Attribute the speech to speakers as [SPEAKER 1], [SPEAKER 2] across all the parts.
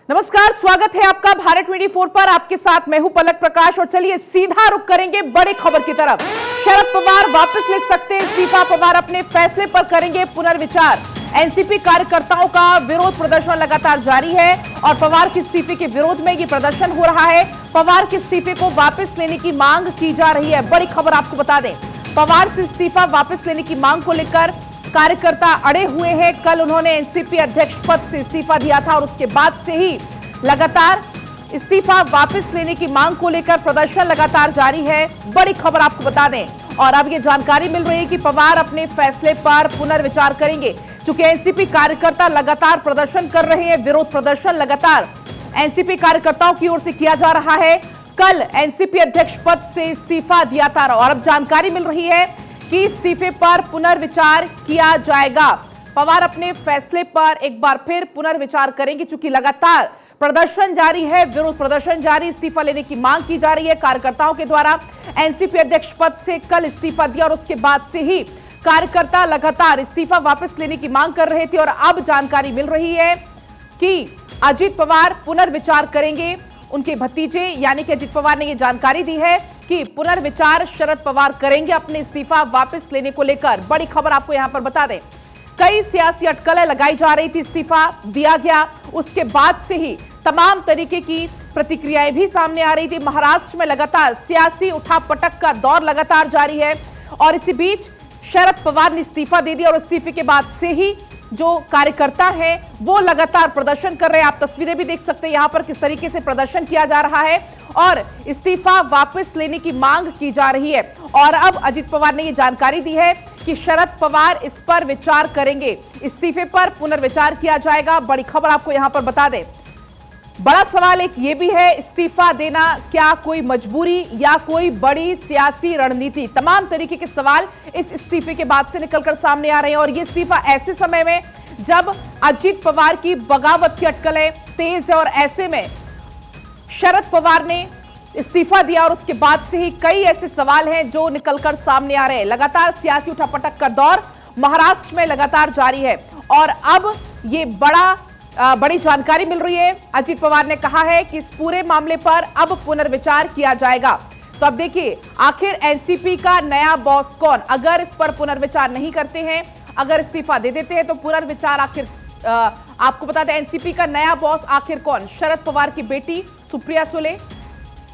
[SPEAKER 1] नमस्कार, स्वागत है आपका भारत 24 पर। आपके साथ मैं हूं पलक प्रकाश और चलिए सीधा रुख करेंगे बड़ी खबर की तरफ। शरद पवार वापस ले सकते हैं इस्तीफा, पवार अपने फैसले पर करेंगे पुनर्विचार। एनसीपी कार्यकर्ताओं का विरोध प्रदर्शन लगातार जारी है और पवार के इस्तीफे के विरोध में ये प्रदर्शन हो रहा है। पवार के इस्तीफे को वापस लेने की मांग की जा रही है। बड़ी खबर आपको बता दें, पवार से इस्तीफा वापस लेने की मांग को लेकर कार्यकर्ता अड़े हुए हैं। कल उन्होंने एनसीपी अध्यक्ष पद से इस्तीफा दिया था और उसके बाद से ही लगातार इस्तीफा वापस लेने की मांग को लेकर प्रदर्शन लगातार जारी है। बड़ी खबर आपको बता दें और अब ये जानकारी मिल रही है कि पवार अपने फैसले पर पुनर्विचार करेंगे। चूंकि एनसीपी कार्यकर्ता लगातार प्रदर्शन कर रहे हैं, विरोध प्रदर्शन लगातार एनसीपी कार्यकर्ताओं की ओर से किया जा रहा है। कल एनसीपी अध्यक्ष पद से इस्तीफा दिया था और अब जानकारी मिल रही है कि इस्तीफे पर पुनर्विचार किया जाएगा। पवार अपने फैसले पर एक बार फिर पुनर्विचार करेंगे। चूंकि लगातार प्रदर्शन जारी है, विरोध प्रदर्शन जारी, इस्तीफा लेने की मांग की जा रही है कार्यकर्ताओं के द्वारा। एनसीपी अध्यक्ष पद से कल इस्तीफा दिया और उसके बाद से ही कार्यकर्ता लगातार इस्तीफा वापस लेने की मांग कर रहे थे और अब जानकारी मिल रही है कि अजित पवार पुनर्विचार करेंगे। उनके भतीजे यानी कि अजित पवार ने यह जानकारी दी है कि पुनर्विचार शरद पवार करेंगे अपने इस्तीफा वापस लेने को लेकर। बड़ी खबर आपको यहां पर बता दें, कई सियासी अटकलें लगाई जा रही थी, इस्तीफा दिया गया उसके बाद से ही तमाम तरीके की प्रतिक्रियाएं भी सामने आ रही थी। महाराष्ट्र में लगातार सियासी उठापटक का दौर लगातार जारी है और इसी बीच शरद पवार ने इस्तीफा दे दिया और इस्तीफे के बाद से ही जो कार्यकर्ता है वो लगातार प्रदर्शन कर रहे हैं। आप तस्वीरें भी देख सकते हैं यहां पर किस तरीके से प्रदर्शन किया जा रहा है और इस्तीफा वापस लेने की मांग की जा रही है। और अब अजित पवार ने यह जानकारी दी है कि शरद पवार इस पर विचार करेंगे, इस्तीफे पर पुनर्विचार किया जाएगा। बड़ी खबर आपको यहां पर बता दें, बड़ा सवाल एक ये भी है, इस्तीफा देना क्या कोई मजबूरी या कोई बड़ी सियासी रणनीति? तमाम तरीके के सवाल इस इस्तीफे के बाद से निकलकर सामने आ रहे हैं और ये इस्तीफा ऐसे समय में जब अजित पवार की बगावत की अटकलें तेज है और ऐसे में शरद पवार ने इस्तीफा दिया और उसके बाद से ही कई ऐसे सवाल हैं जो निकलकर सामने आ रहे हैं। लगातार सियासी उठापटक का दौर महाराष्ट्र में लगातार जारी है और अब ये बड़ी जानकारी मिल रही है। अजित पवार ने कहा है कि इस पूरे मामले पर अब पुनर्विचार किया जाएगा। तो अब देखिए आखिर एनसीपी का नया बॉस कौन? अगर इस पर पुनर्विचार नहीं करते हैं, अगर इस्तीफा दे देते हैं तो पुनर्विचार आखिर आपको बता दें एनसीपी का नया बॉस आखिर कौन? शरद पवार की बेटी सुप्रिया सुले,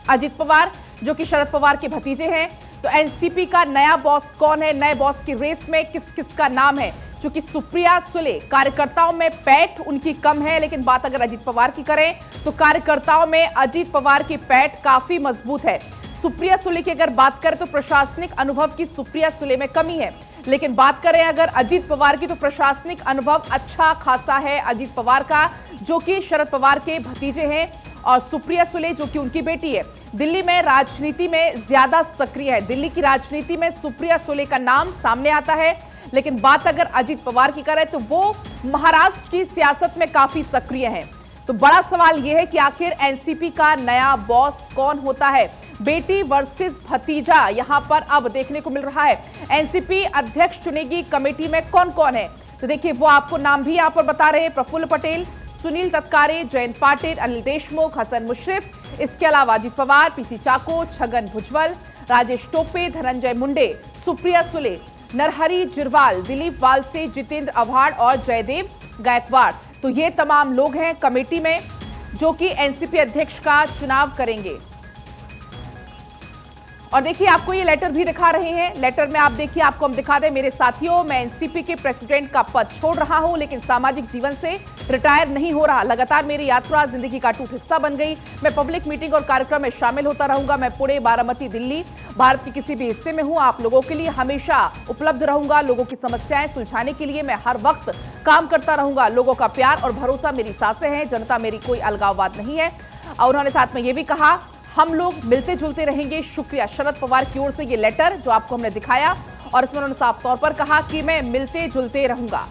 [SPEAKER 1] अजित पवार जो कि शरद पवार के भतीजे हैं। तो एनसीपी का नया बॉस कौन है? नए बॉस की रेस में किस किस का नाम है? क्योंकि सुप्रिया सुले कार्यकर्ताओं में पैठ उनकी कम है, लेकिन बात अगर अजित पवार की करें तो कार्यकर्ताओं में अजित पवार की पैठ काफी मजबूत है। सुप्रिया सुले की अगर बात करें तो प्रशासनिक अनुभव की सुप्रिया सुले में कमी है, लेकिन बात करें अगर अजित पवार की तो प्रशासनिक अनुभव अच्छा खासा है अजित पवार का, जो कि शरद पवार के भतीजे हैं और सुप्रिया सुले जो कि उनकी बेटी है। दिल्ली में राजनीति में ज्यादा सक्रिय है, दिल्ली की राजनीति में सुप्रिया सुले का नाम सामने आता है। लेकिन बात अगर अजित पवार की करें तो वो महाराष्ट्र की सियासत में काफी सक्रिय हैं। तो बड़ा सवाल यह है कि आखिर एनसीपी का नया बॉस कौन होता है? बेटी वर्सेस भतीजा यहां पर अब देखने को मिल रहा है। एनसीपी अध्यक्ष चुनेगी कमेटी में कौन कौन है? तो देखिए वो आपको नाम भी यहां पर बता रहे हैं, प्रफुल्ल पटेल, सुनील तत्कारे, जयंत पाटिल, अनिल देशमुख, हसन मुश्रिफ, इसके अलावा अजित पवार, पीसी चाको, छगन भुजबल, राजेश टोपे, धनंजय मुंडे, सुप्रिया सुले, नरहरी जिरवाल, दिलीप वालसे, जितेंद्र आव्हाड और जयदेव गायकवाड़। तो ये तमाम लोग हैं कमेटी में जो कि एनसीपी अध्यक्ष का चुनाव करेंगे। और देखिए आपको ये लेटर भी दिखा रहे हैं, लेटर में आप देखिए, आपको हम दिखा दें, मेरे साथियों मैं एनसीपी के प्रेसिडेंट का पद छोड़ रहा हूं लेकिन सामाजिक जीवन से रिटायर नहीं हो रहा। लगातार मेरी यात्रा जिंदगी का अटूट हिस्सा बन गई। मैं पब्लिक मीटिंग और कार्यक्रम में शामिल होता रहूंगा। मैं पुणे, बारामती, दिल्ली, भारत के किसी भी हिस्से में हूं, आप लोगों के लिए हमेशा उपलब्ध रहूंगा। लोगों की समस्याएं सुलझाने के लिए मैं हर वक्त काम करता रहूंगा। लोगों का प्यार और भरोसा मेरी सांसें हैं, जनता मेरी कोई अलगाववाद नहीं है। और उन्होंने साथ में ये भी कहा हम लोग मिलते जुलते रहेंगे। शुक्रिया। शरद पवार की ओर से ये लेटर जो आपको हमने दिखाया और इसमें उन्होंने साफ तौर पर कहा कि मैं मिलते जुलते रहूंगा।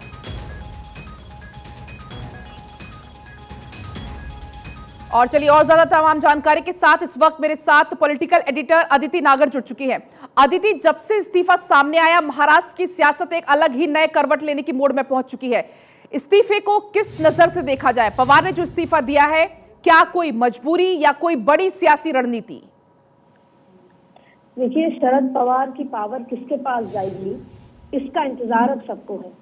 [SPEAKER 1] और चलिए और ज्यादा तमाम जानकारी के साथ इस वक्त मेरे साथ पॉलिटिकल एडिटर अदिति नागर जुड़ चुकी है। अदिति, जब से इस्तीफा सामने आया महाराष्ट्र की सियासत एक अलग ही नए करवट लेने की मोड़ में पहुंच चुकी है। इस्तीफे को किस नजर से देखा जाए? पवार ने जो इस्तीफा दिया है, क्या कोई मजबूरी या कोई बड़ी सियासी रणनीति?
[SPEAKER 2] देखिए, शरद पवार की पावर किसके पास जाएगी, इसका इंतजार अब सबको है।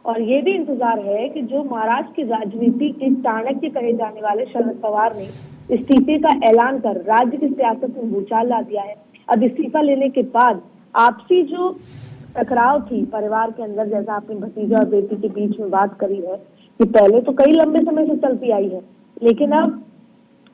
[SPEAKER 2] और ये भी इंतजार है कि जो महाराष्ट्र की राजनीति के चाणक्य कहे जाने वाले शरद पवार ने इस्तीफे का ऐलान कर राज्य की सियासत में भूचाल ला दिया है। अब इस्तीफा लेने के बाद आपसी जो टकराव थी परिवार के अंदर, जैसा आपने भतीजा और बेटी के बीच में बात करी है, कि पहले तो कई लंबे समय से चलती आई है, लेकिन अब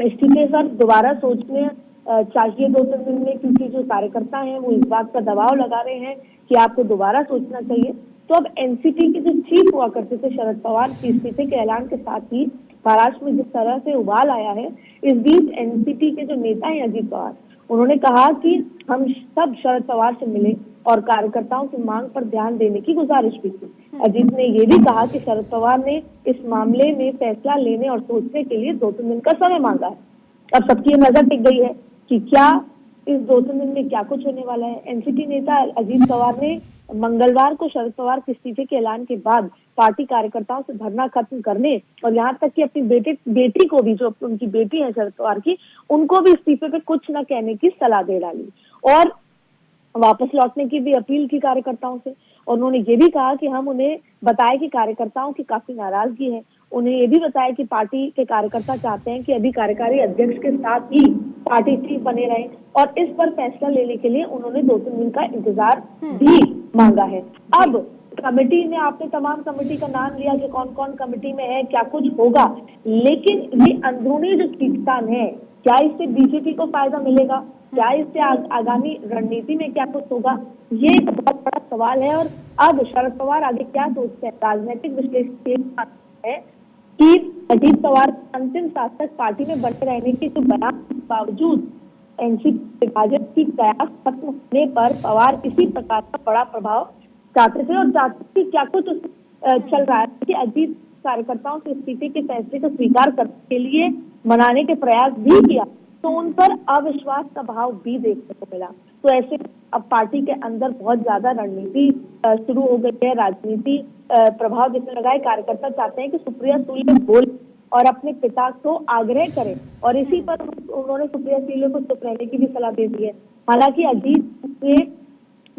[SPEAKER 2] इस्तीफे पर दोबारा सोचने चाहिए 2-3 दिन में, क्योंकि जो कार्यकर्ता हैं वो इस बात का दबाव लगा रहे हैं कि आपको दोबारा सोचना चाहिए। तो अब एनसीपी के जो चीफ हुआ करते थे शरद पवार, इस्तीफे के ऐलान के साथ ही महाराष्ट्र में जिस तरह से उबाल आया है, इस बीच एनसीपी के जो नेता हैं अजीत पवार, उन्होंने कहा कि हम सब शरद पवार से मिले और कार्यकर्ताओं की मांग पर ध्यान देने की गुजारिश भी की। अजीत ने ये भी कहा कि शरद पवार ने इस मामले में फैसला लेने और सोचने के लिए 2-3 दिन का समय मांगा है। अब सबकी नजर टिक गई है कि क्या इस 2-3 दिन में क्या कुछ होने वाला है। एनसीपी नेता अजीत पवार ने मंगलवार को शरद पवार के इस्तीफे के ऐलान के बाद पार्टी कार्यकर्ताओं से धरना खत्म करने और यहाँ तक कि अपनी बेटी को भी, जो उनकी बेटी है शरद पवार की, उनको भी इस्तीफे पे कुछ न कहने की सलाह दे डाली और वापस लौटने की भी अपील की कार्यकर्ताओं से। और उन्होंने ये भी कहा कि हम उन्हें बताया कि कार्यकर्ताओं की काफी नाराजगी है। उन्हें ये भी बताया कि पार्टी के कार्यकर्ता चाहते हैं कि अभी कार्यकारी अध्यक्ष के साथ ही पार्टी चीफ बने रहे और इस पर फैसला लेने के लिए उन्होंने 2-3 दिन का इंतजार भी मांगा है। अब कमेटी ने, आपने तमाम कमेटी का नाम लिया कि कौन कौन कमेटी में है, क्या कुछ होगा, लेकिन ये अंदरूनी जो खींचतान है, क्या इससे बीजेपी को फायदा मिलेगा, क्या इससे आगामी रणनीति में क्या कुछ होगा, ये एक बहुत बड़ा सवाल है। और अब शरद पवार आगे क्या सोचते हैं, राजनीतिक विश्लेषक है कि अजीत पवार अंतिम शासक पार्टी में बने रहने के जो बयान के बावजूद एनसीपी विभाजन की कयास खत्म होने पर पवार किसी प्रकार का बड़ा प्रभाव चाहते थे और चाहते थे क्या कुछ चल रहा है कि अजीत कार्यकर्ताओं से इस्तीफे के फैसले को स्वीकार करने के लिए मनाने के प्रयास भी किया, तो उन पर अविश्वास का भाव भी देखने को मिला। तो ऐसे अब पार्टी के अंदर बहुत ज्यादा रणनीति शुरू हो गई है, राजनीति प्रभाव जिसने लगाए। कार्यकर्ता चाहते हैं कि सुप्रिया सुले बोल और अपने पिता को आग्रह करें और इसी पर उन्होंने सुप्रिया सुले को चुप रहने की भी सलाह दे दी है। हालांकि अजीत से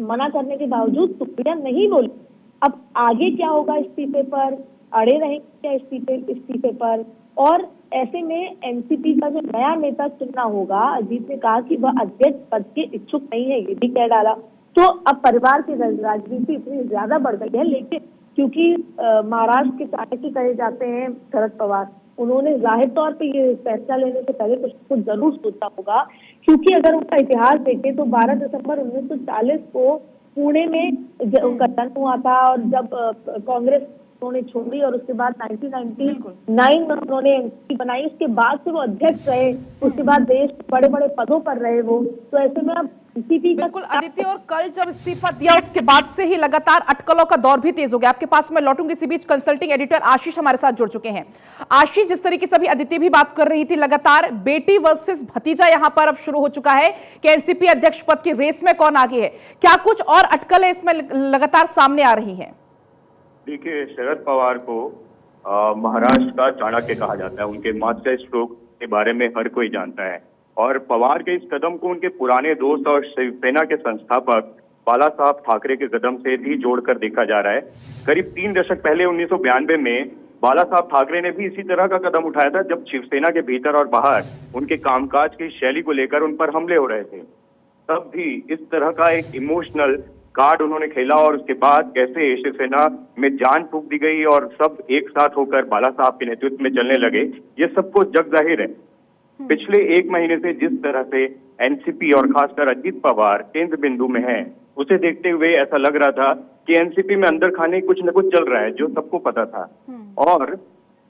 [SPEAKER 2] मना करने के बावजूद सुप्रिया नहीं बोली। अब आगे क्या होगा इस्तीफे पर, अड़े रहेंगे क्या इस्तीफे पर, और ऐसे में एनसीपी का जो नया नेता चुनना होगा, अजीत ने कहा कि वह अध्यक्ष पद के इच्छुक नहीं है, ये भी कह डाला। तो अब परिवार की राजनीति इतनी ज्यादा बढ़ गई है, लेकिन क्योंकि महाराष्ट्र के चाणक्य कहे जाते हैं शरद पवार, उन्होंने जाहिर तौर पे ये फैसला लेने से पहले कुछ जरूर सोचा होगा, क्योंकि अगर उनका इतिहास देखें तो 12 दिसंबर 1940 को पुणे में उनका जन्म हुआ था और जब कांग्रेस उन्होंने छोड़ी और उसके बाद 1999 में उन्होंने एनसीपी बनाई, उसके बाद से वो अध्यक्ष रहे, उसके बाद देश बड़े बड़े पदों पर रहे वो। तो ऐसे में अब एनसीपी का
[SPEAKER 1] बिल्कुल आदित्य, और कल जब इस्तीफा दिया उसके बाद से ही लगातार अटकलों का दौर भी तेज हो गया। आपके पास मैं लौटूंगी, इसी बीच कंसल्टिंग एडिटर आशीष हमारे साथ जुड़ चुके हैं। आशीष, जिस तरीके से अभी अदिति भी बात कर रही थी, लगातार बेटी वर्सेस भतीजा यहां पर अब शुरू हो चुका है कि एनसीपी अध्यक्ष पद की रेस में कौन आगे है, क्या कुछ और अटकलें इसमें लगातार सामने आ रही है?
[SPEAKER 3] देखिए, शरद पवार को महाराष्ट्र का चाणक्य कहा जाता है। उनके मास्टर स्ट्रोक के बारे में हर कोई जानता है और पवार के इस कदम को उनके पुराने दोस्त और शिवसेना के संस्थापक बाला साहब ठाकरे के कदम से भी जोड़कर देखा जा रहा है। करीब 3 दशक पहले 1992 में बाला साहब ठाकरे ने भी इसी तरह का कदम उठाया था, जब शिवसेना के भीतर और बाहर उनके कामकाज की शैली को लेकर उन पर हमले हो रहे थे। तब भी इस तरह का एक इमोशनल कार्ड उन्होंने खेला और उसके बाद कैसे शिवसेना में जान फूंक दी गई और सब एक साथ होकर बाला साहब के नेतृत्व में चलने लगे, ये सबको जग जाहिर है। पिछले 1 महीने से जिस तरह से एनसीपी और खासकर अजीत पवार केंद्र बिंदु में है, उसे देखते हुए ऐसा लग रहा था कि एनसीपी में अंदर खाने कुछ न कुछ चल रहा है, जो सबको पता था। और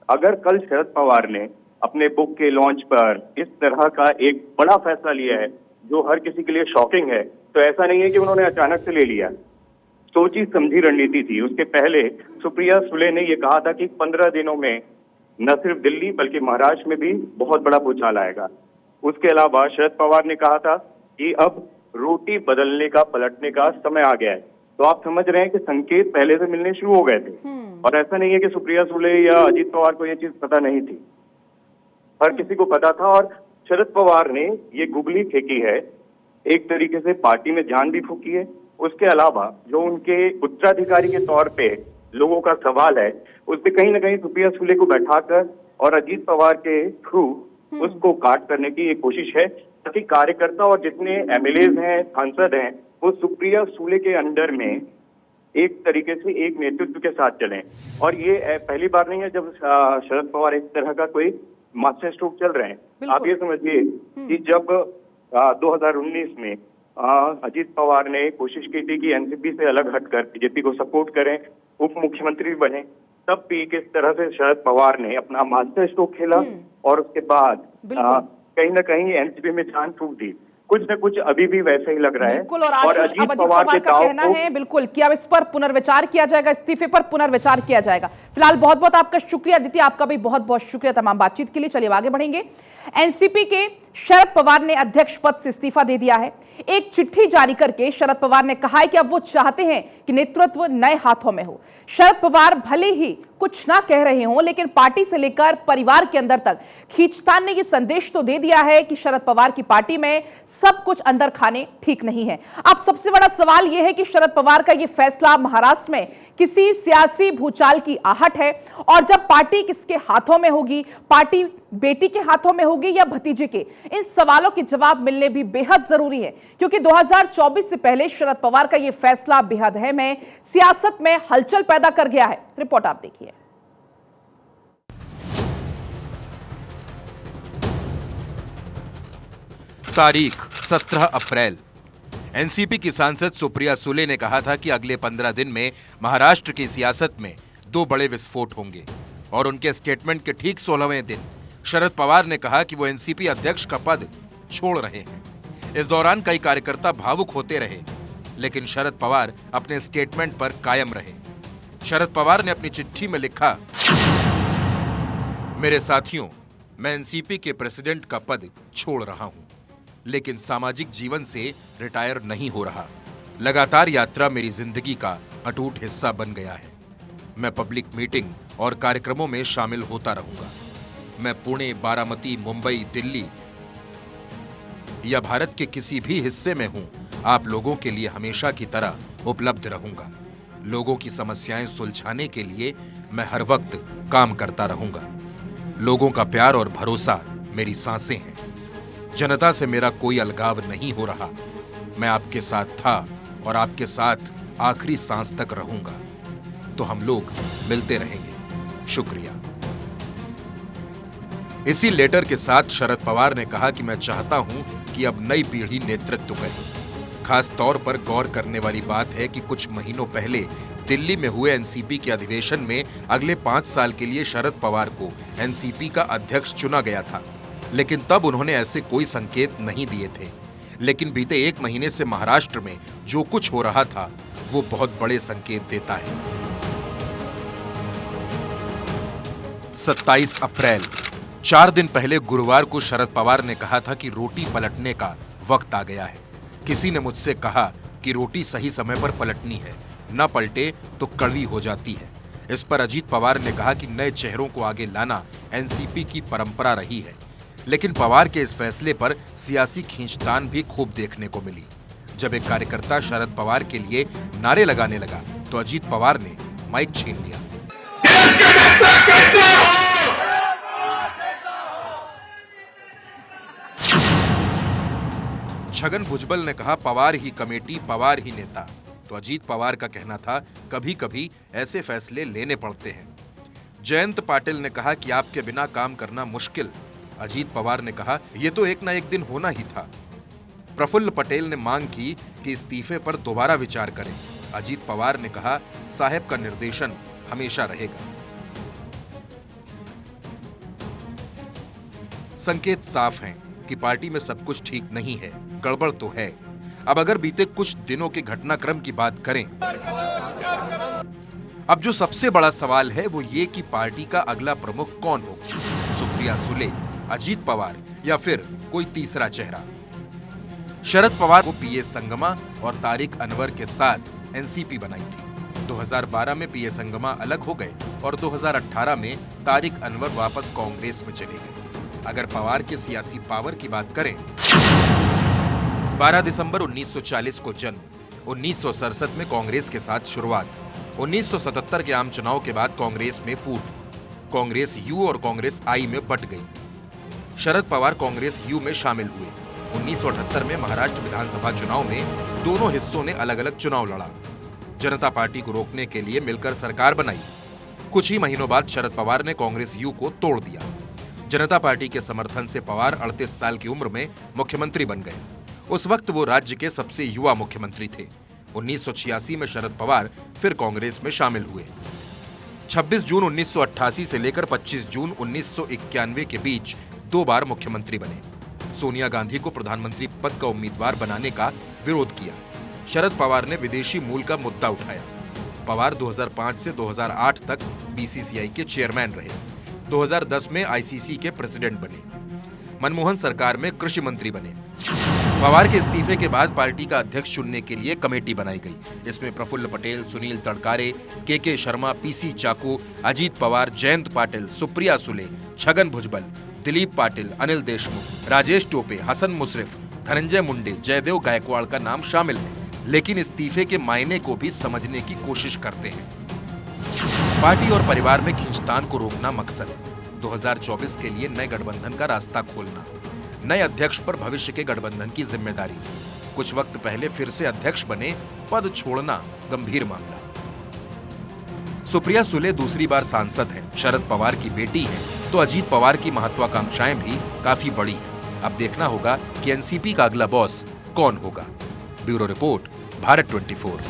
[SPEAKER 3] अगर कल शरद पवार ने अपने बुक के लॉन्च पर इस तरह का एक बड़ा फैसला लिया है जो हर किसी के लिए शॉकिंग है, तो ऐसा नहीं है कि उन्होंने अचानक से ले लिया, सोची समझी रणनीति थी। उसके पहले सुप्रिया सुले ने यह कहा था कि 15 दिनों में न सिर्फ दिल्ली बल्कि महाराष्ट्र में भी बहुत बड़ा भूचाल आएगा। उसके अलावा शरद पवार ने कहा था कि अब रोटी बदलने का, पलटने का समय आ गया है। तो आप समझ रहे हैं कि संकेत पहले से मिलने शुरू हो गए थे। और ऐसा नहीं है कि सुप्रिया सुले या अजीत पवार को ये चीज पता नहीं थी, हर किसी को पता था। और शरद पवार ने ये गुगली फेंकी है, एक तरीके से पार्टी में जान भी फूकी है। उसके अलावा जो उनके उत्तराधिकारी के तौर पे लोगों का सवाल है, उसमें कहीं ना कहीं सुप्रिया सुले को बैठाकर और अजीत पवार के थ्रू उसको काट करने की एक कोशिश है, ताकि कार्यकर्ता और जितने एमएलएज हैं, सांसद हैं, वो सुप्रिया सुले के अंडर में एक तरीके से एक नेतृत्व के साथ चलें। और ये पहली बार नहीं है जब शरद पवार इस तरह का कोई मास्टर स्ट्रोक चल रहे हैं। आप ये समझिए कि जब 2019 में अजीत पवार ने कोशिश की थी कि एनसीपी से अलग हटकर बीजेपी को सपोर्ट करें, उप मुख्यमंत्री बने, तब भी किस तरह से शरद पवार ने अपना मास्टर स्ट्रोक खेला और उसके बाद कहीं ना कहीं एनसीपी में जान फूंक दी। कुछ न कुछ अभी भी वैसे ही लग रहा है।
[SPEAKER 1] बिल्कुल। और अजीत पवार का कहना है बिल्कुल कि अब इस पर पुनर्विचार किया जाएगा, इस्तीफे पर पुनर्विचार किया जाएगा। फिलहाल बहुत बहुत आपका शुक्रिया अदिति, आपका भी बहुत बहुत शुक्रिया तमाम बातचीत के लिए। चलिए आगे बढ़ेंगे। एनसीपी के शरद पवार ने अध्यक्ष पद से इस्तीफा दे दिया है। एक चिट्ठी जारी करके शरद पवार ने कहा है कि अब वो चाहते हैं कि नेतृत्व नए हाथों में हो। शरद पवार भले ही कुछ ना कह रहे हों, लेकिन पार्टी से लेकर परिवार के अंदर तक खींचतान ने ये संदेश तो दे दिया है कि शरद पवार की पार्टी में सब कुछ अंदर खाने ठीक नहीं है। अब सबसे बड़ा सवाल यह है कि शरद पवार का ये फैसला महाराष्ट्र में किसी सियासी भूचाल की आहट है, और जब पार्टी किसके हाथों में होगी, पार्टी बेटी के हाथों में होगी या भतीजे के, इन सवालों के जवाब मिलने भी बेहद जरूरी है। क्योंकि 2024 से पहले शरद पवार का यह फैसला बेहद अहम है, सियासत में हलचल पैदा कर गया है। रिपोर्ट आप देखिए।
[SPEAKER 4] तारीख 17 अप्रैल। एनसीपी की सांसद सुप्रिया सुले ने कहा था कि अगले 15 दिन में महाराष्ट्र की सियासत में 2 बड़े विस्फोट होंगे, और उनके स्टेटमेंट के ठीक 16वें दिन शरद पवार ने कहा कि वो एनसीपी अध्यक्ष का पद छोड़ रहे हैं। इस दौरान कई कार्यकर्ता भावुक होते रहे, लेकिन शरद पवार अपने स्टेटमेंट पर कायम रहे। शरद पवार ने अपनी चिट्ठी में लिखा, मेरे साथियों, मैं एनसीपी के प्रेसिडेंट का पद छोड़ रहा हूं, लेकिन सामाजिक जीवन से रिटायर नहीं हो रहा। लगातार यात्रा मेरी जिंदगी का अटूट हिस्सा बन गया है। मैं पब्लिक मीटिंग और कार्यक्रमों में शामिल होता रहूंगा। मैं पुणे, बारामती, मुंबई, दिल्ली या भारत के किसी भी हिस्से में हूं, आप लोगों के लिए हमेशा की तरह उपलब्ध रहूंगा। लोगों की समस्याएं सुलझाने के लिए मैं हर वक्त काम करता रहूंगा। लोगों का प्यार और भरोसा मेरी सांसें हैं। जनता से मेरा कोई अलगाव नहीं हो रहा। मैं आपके साथ था और आपके साथ आखिरी सांस तक रहूंगा। तो हम लोग मिलते रहेंगे। शुक्रिया। इसी लेटर के साथ शरद पवार ने कहा कि मैं चाहता हूं कि अब नई पीढ़ी नेतृत्व करे। खास तौर पर गौर करने वाली बात है कि कुछ महीनों पहले दिल्ली में हुए एनसीपी के अधिवेशन में अगले 5 साल के लिए शरद पवार को एनसीपी का अध्यक्ष चुना गया था, लेकिन तब उन्होंने ऐसे कोई संकेत नहीं दिए थे। लेकिन बीते 1 महीने से महाराष्ट्र में जो कुछ हो रहा था वो बहुत बड़े संकेत देता है। 27 अप्रैल, 4 दिन पहले गुरुवार को शरद पवार ने कहा था कि रोटी पलटने का वक्त आ गया है। किसी ने मुझसे कहा कि रोटी सही समय पर पलटनी है, न पलटे तो कड़वी हो जाती है। इस पर अजीत पवार ने कहा कि नए चेहरों को आगे लाना एनसीपी की परंपरा रही है। लेकिन पवार के इस फैसले पर सियासी खींचतान भी खूब देखने को मिली। जब एक कार्यकर्ता शरद पवार के लिए नारे लगाने लगा तो अजीत पवार ने माइक छीन लिया। छगन भुजबल ने कहा, पवार ही कमेटी, पवार ही नेता। तो अजीत पवार का कहना था, कभी कभी ऐसे फैसले लेने पड़ते हैं। जयंत पाटिल ने कहा कि आपके बिना काम करना मुश्किल। अजीत पवार ने कहा, यह तो एक ना एक दिन होना ही था। प्रफुल्ल पटेल ने मांग की कि इस्तीफे पर दोबारा विचार करें। अजीत पवार ने कहा, साहब का निर्देशन हमेशा रहेगा। संकेत साफ हैं कि पार्टी में सब कुछ ठीक नहीं है, गड़बड़ तो है। अब अगर बीते कुछ दिनों के घटनाक्रम की बात करें, अब जो सबसे बड़ा सवाल है वो ये कि पार्टी का अगला प्रमुख कौन हो, सुप्रिया सुले, अजीत पवार या फिर कोई तीसरा चेहरा। शरद पवार को पीएस संगमा और तारिक अनवर के साथ एनसीपी बनाई थी। 2012 में पीए संगमा अलग हो गए और 2018 में तारिक अनवर वापस कांग्रेस में चले गए। अगर पवार के सियासी पावर की बात करें, 12 दिसंबर 1940 को जन्म, 1967 में कांग्रेस के साथ शुरुआत, 1977 के आम चुनाव के बाद कांग्रेस में फूट, कांग्रेस यू और कांग्रेस आई में बट गई। शरद पवार कांग्रेस यू में शामिल हुए। 1978 में महाराष्ट्र विधानसभा चुनाव में दोनों हिस्सों ने अलग अलग चुनाव लड़ा। जनता पार्टी को रोकने के लिए मिलकर सरकार बनाई। कुछ ही महीनों बाद शरद पवार ने कांग्रेस यू को तोड़ दिया। जनता पार्टी के समर्थन से पवार 38 साल की उम्र में मुख्यमंत्री बन गए। उस वक्त वो राज्य के सबसे युवा मुख्यमंत्री थे। 1986 में शरद पवार फिर कांग्रेस में शामिल हुए। 26 जून 1988 से लेकर 25 जून 1991 के बीच 2 बार मुख्यमंत्री बने। सोनिया गांधी को प्रधानमंत्री पद का उम्मीदवार बनाने का विरोध किया। शरद पवार ने विदेशी मूल का मुद्दा उठाया। पवार 2005 से 2008 तक बीसीसीआई के चेयरमैन रहे। 2010 में आईसीसी के प्रेसिडेंट बने। मनमोहन सरकार में कृषि मंत्री बने। पवार के इस्तीफे के बाद पार्टी का अध्यक्ष चुनने के लिए कमेटी बनाई गई। इसमें प्रफुल्ल पटेल, सुनील तड़कारे, के शर्मा, पीसी चाकू, अजीत पवार, जयंत पाटिल, सुप्रिया सुले, छगन भुजबल, दिलीप पाटिल, अनिल देशमुख, राजेश टोपे, हसन मुशर्रफ, धनंजय मुंडे, जयदेव गायकवाड़ का नाम शामिल है। लेकिन इस्तीफे के मायने को भी समझने की कोशिश करते हैं। पार्टी और परिवार में खींचतान को रोकना मकसद, 2024 के लिए नए गठबंधन का रास्ता खोलना, नए अध्यक्ष पर भविष्य के गठबंधन की जिम्मेदारी। कुछ वक्त पहले फिर से अध्यक्ष बने, पद छोड़ना गंभीर मामला। सुप्रिया सुले दूसरी बार सांसद हैं, शरद पवार की बेटी है, तो अजीत पवार की महत्वाकांक्षाएं भी काफी बड़ी हैं। अब देखना होगा कि एनसीपी का अगला बॉस कौन होगा। Bureau report, Bharat 24।